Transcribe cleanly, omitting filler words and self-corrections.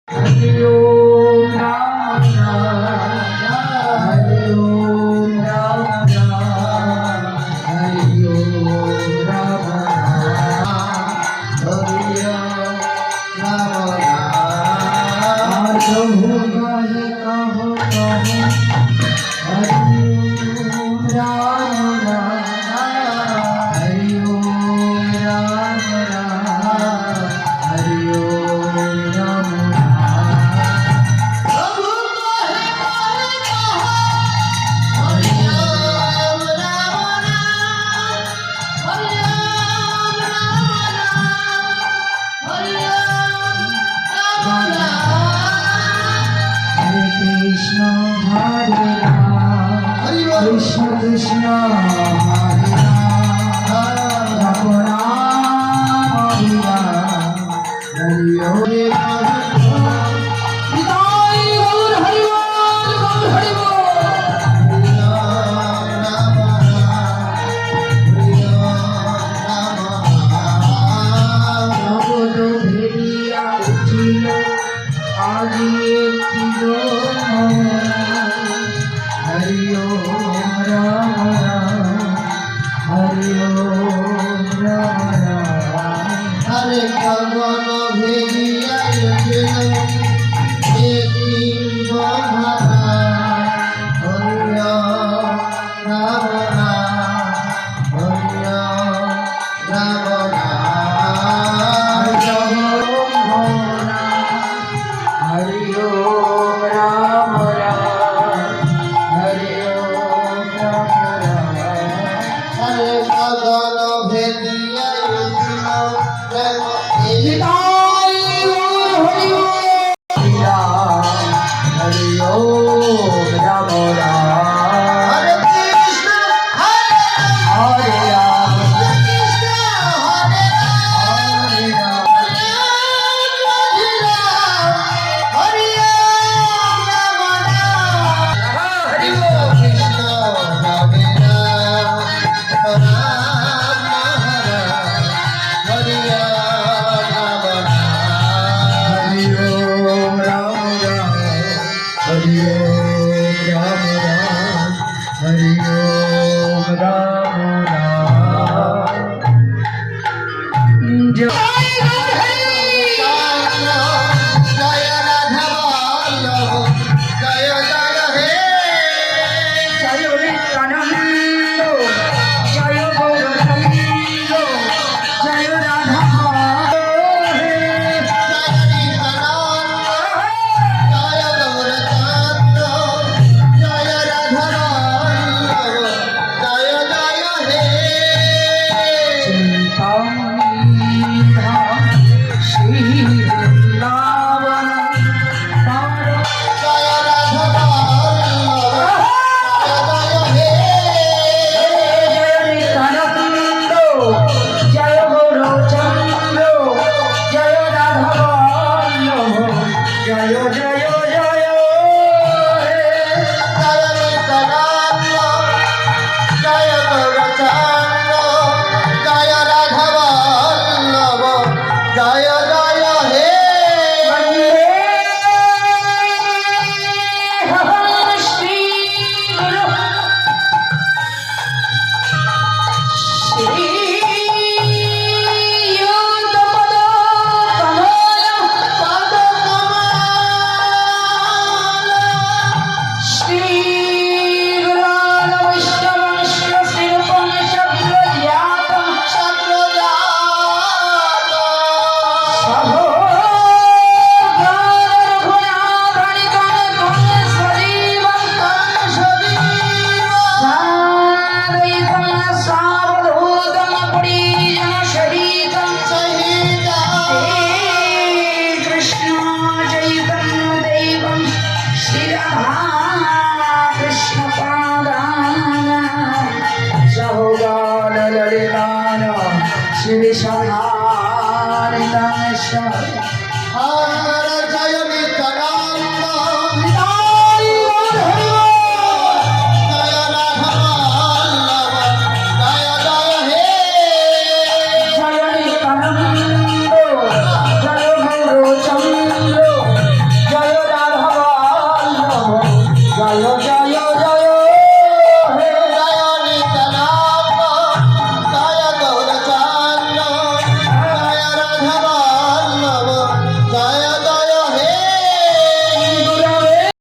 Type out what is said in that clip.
हरि ओम राम राम हरि ओम राम राम हरि ओम राम राम हरि ओम राम राम प्रभु कहे कहो कहो हरि ओम राम राम हरि ओम राम राम हरि ओम Ram Krishna Hare Rama Krishna Krishna Hare Rama Rama Rama Hare Rama Hare Hari ओम राम राम हरि ओम राम राम हरे कवन भेदिया जन देवी बहारा हरि ओम राम राम हरि ओम राम राम हरि ओम জয়